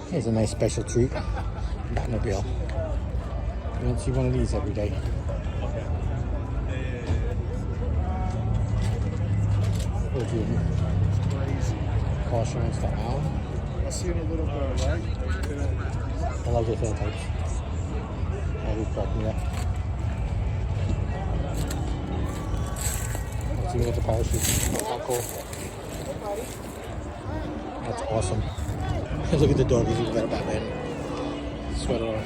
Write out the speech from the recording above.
Here's a nice special treat. Batmobile. You don't see one of these every day. Car showing Staten Island. I'll see you in a little bit, right? I love those fan types. Oh, we cracked me up. Let's see what the parachute. How cool. That's awesome. Look at the dog. He's even got a Batman sweater on.